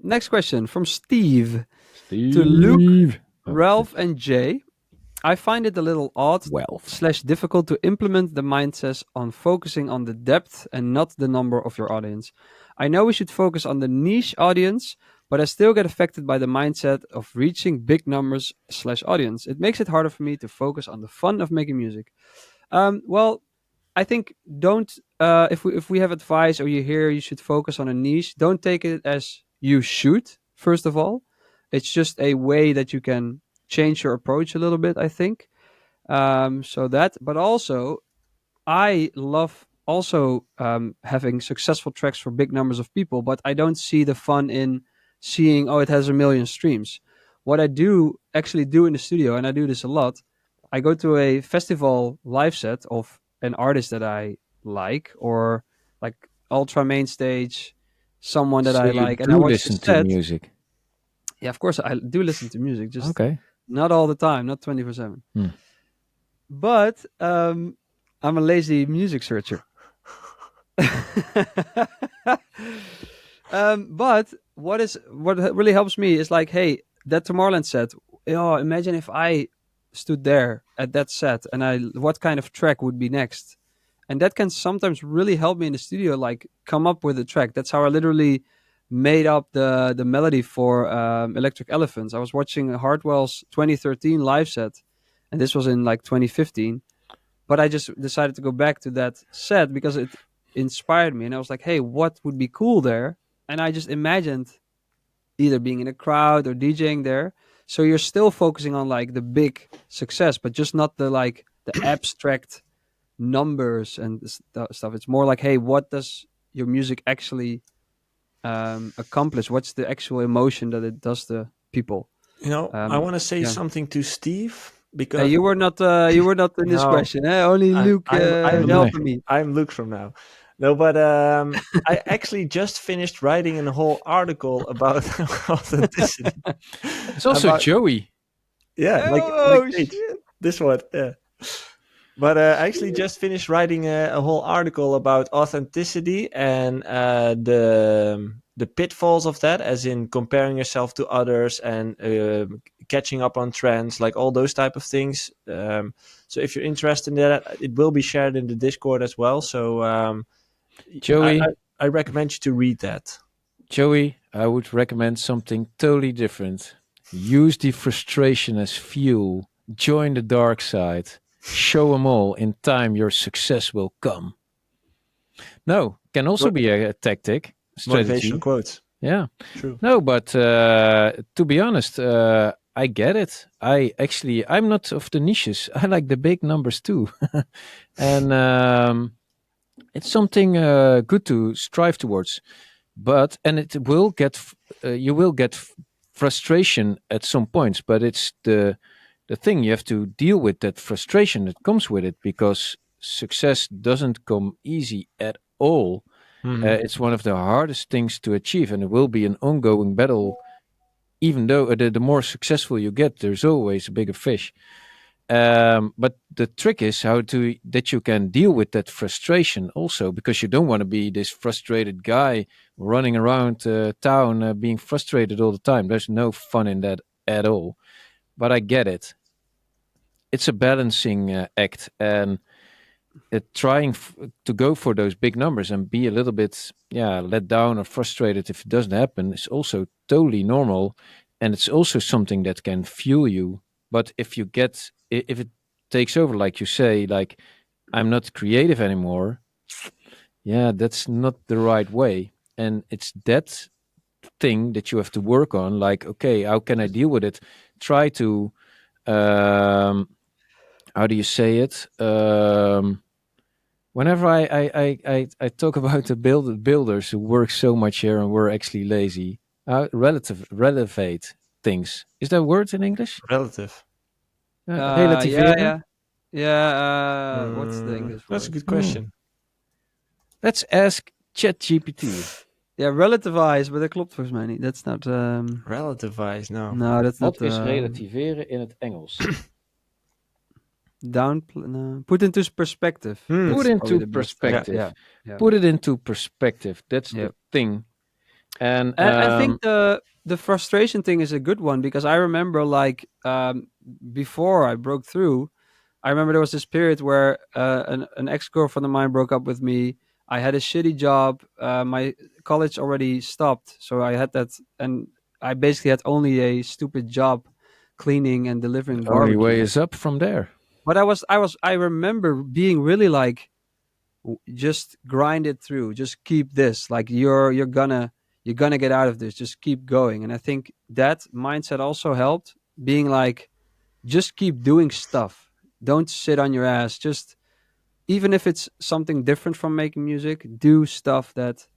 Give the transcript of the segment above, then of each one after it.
Next question from Steve to Luke, Steve. Ralph, and Jay. I find it a little odd Wealth. / difficult to implement the mindset on focusing on the depth and not the number of your audience. I know we should focus on the niche audience, but I still get affected by the mindset of reaching big numbers / audience. It makes it harder for me to focus on the fun of making music. Well, I think don't if we have advice or you hear you should focus on a niche, don't take it as you should. First of all, it's just a way that you can change your approach a little bit. I think so that, but also I love also having successful tracks for big numbers of people, but I don't see the fun in seeing, oh, it has a million streams. What I do actually do in the studio, and I do this a lot, I go to a festival live set of an artist that I like, or like ultra main stage, someone that So I you like, and I do watch the listen to set. music. Yeah, of course I do listen to music, just Okay. not all the time, not 24/7. Hmm. But I'm a lazy music searcher. But what really helps me is like, hey, that Tomorrowland set. Oh, imagine if I stood there at that set, and what kind of track would be next, and that can sometimes really help me in the studio, like come up with a track. That's how I literally made up the melody for Electric Elephants. I was watching Hardwell's 2013 live set, and this was in like 2015. But I just decided to go back to that set because it inspired me, and I was like, hey, what would be cool there? And I just imagined either being in a crowd or DJing there. So you're still focusing on like the big success, but just not the abstract numbers and stuff. It's more like, hey, what does your music actually accomplish? What's the actual emotion that it does to people? I want to say Yeah. something to Steve Hey, because you were not in this No, question. Only Luke I'm Luke. helping me. I'm Luke from now. No, but I actually just finished writing a whole article about authenticity. It's also About- Joey. Yeah, Oh, like shit. this one. Yeah. But I actually just finished writing a whole article about authenticity and the pitfalls of that, as in comparing yourself to others and catching up on trends, like all those type of things. So if you're interested in that, it will be shared in the Discord as well. So Joey. I recommend you to read that. Joey, I would recommend something totally different. Use the frustration as fuel. Join the dark side. Show them all. In time, your success will come. No, can also be a tactic, strategy. Motivational quotes. Yeah. True. No, but to be honest, I get it. I'm not of the niches. I like the big numbers too. And it's something good to strive towards. And it will you will get frustration at some points, but it's the thing, you have to deal with that frustration that comes with it, because success doesn't come easy at all. It's one of the hardest things to achieve, and it will be an ongoing battle. Even though the more successful you get, there's always a bigger fish. But the trick is that you can deal with that frustration also, because you don't want to be this frustrated guy running around town being frustrated all the time. There's no fun in that at all. But I get it. It's a balancing act, and trying to go for those big numbers and be a little bit let down or frustrated if it doesn't happen is also totally normal, and it's also something that can fuel you. But if it takes over, like you say, like, I'm not creative anymore, that's not the right way. And it's that thing that you have to work on, like, okay, how can I deal with it? Try to how do you say it? Whenever I talk about the builders who work so much here and were actually lazy, relevate things. Is that a word in English? Relative. Yeah. What's the English word? That's a good question. Let's ask ChatGPT. Ja, relativize, maar dat klopt volgens mij niet. That's not... Relativize, no. No, that's not... Wat is relativeren in het Engels? Put into perspective. Put That's into probably the best. perspective. Yeah. Put it into perspective. That's the Yep. thing. And And I think the frustration thing is a good one because I remember like before I broke through, I remember there was this period where an ex girlfriend of mine broke up with me. I had a shitty job. My college already stopped, so I had that, and I basically had only a stupid job cleaning and delivering the only way barbecue. is up from there. But I remember being really like, just grind it through, just keep this. Like you're gonna get out of this. Just keep going. And I think that mindset also helped. Being like, just keep doing stuff. Don't sit on your ass. Just even if it's something different from making music, do stuff that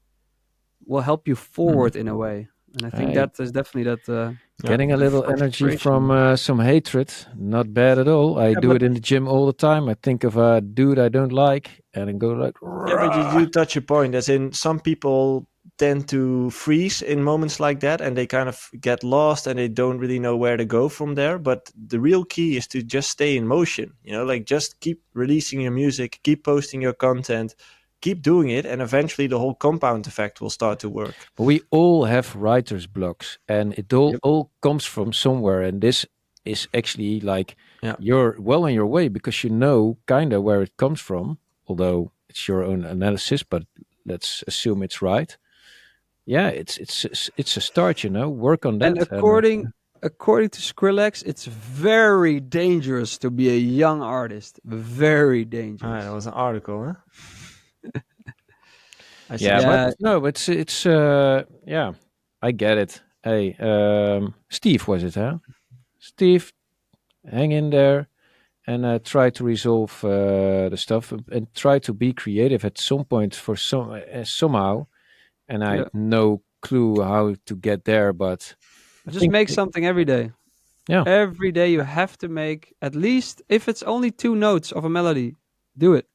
will help you forward in a way. And I think I that is definitely that. getting a little energy frustration. from some hatred. Not bad at all. I Yeah, do but it in the gym all the time. I think of a dude I don't like and then go like, Yeah, but you "Rah!" do touch a point, as in some people tend to freeze in moments like that and they kind of get lost and they don't really know where to go from there. But the real key is to just stay in motion, like just keep releasing your music, keep posting your content, keep doing it, and eventually the whole compound effect will start to work. But we all have writer's blocks, and it all, Yep. all comes from somewhere. And this is actually like Yeah. you're well on your way because you know kind of where it comes from, although it's your own analysis. But let's assume it's right. Yeah, it's a start. Work on and that. according to Skrillex, it's very dangerous to be a young artist. Very dangerous. That was an article, huh? I see. Yeah, Yeah. but no, it's yeah, I get it. Hey, Steve, was it? Huh? Steve, hang in there and try to resolve the stuff and try to be creative at some point for somehow. And I Yeah. have no clue how to get there, but I Just think make something every day. yeah, Every day you have to make at least, if it's only 2 notes of a melody, do it.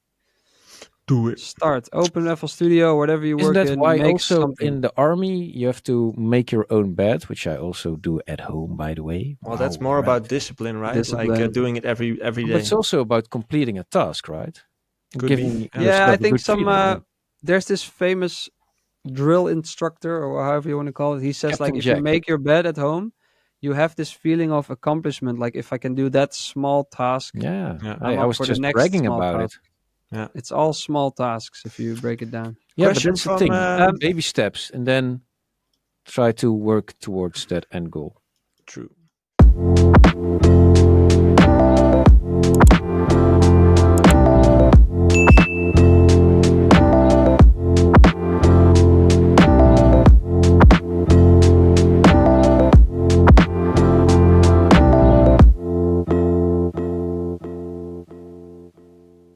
Do it. Start. Open FL Studio, whatever you isn't work that in, why make also something. in the army you have to make your own bed, which I also do at home, by the way. Well, that's Wow, more right. about discipline, right? Like Discipline. doing it every But day. it's also about completing a task, right? Could be, Giving yeah. Yeah, yourself I a think good some feeling. there's this famous drill instructor or however you want to call it. He says like Captain if you Jack. make your bed at home, you have this feeling of accomplishment. Like if I can do that small task, Yeah, Yeah. I'm I up was for the just next bragging small about task. it. Yeah. It's all small tasks if you break it down. Yeah, but Question that's the from, thing. Baby steps, and then try to work towards that end goal. True.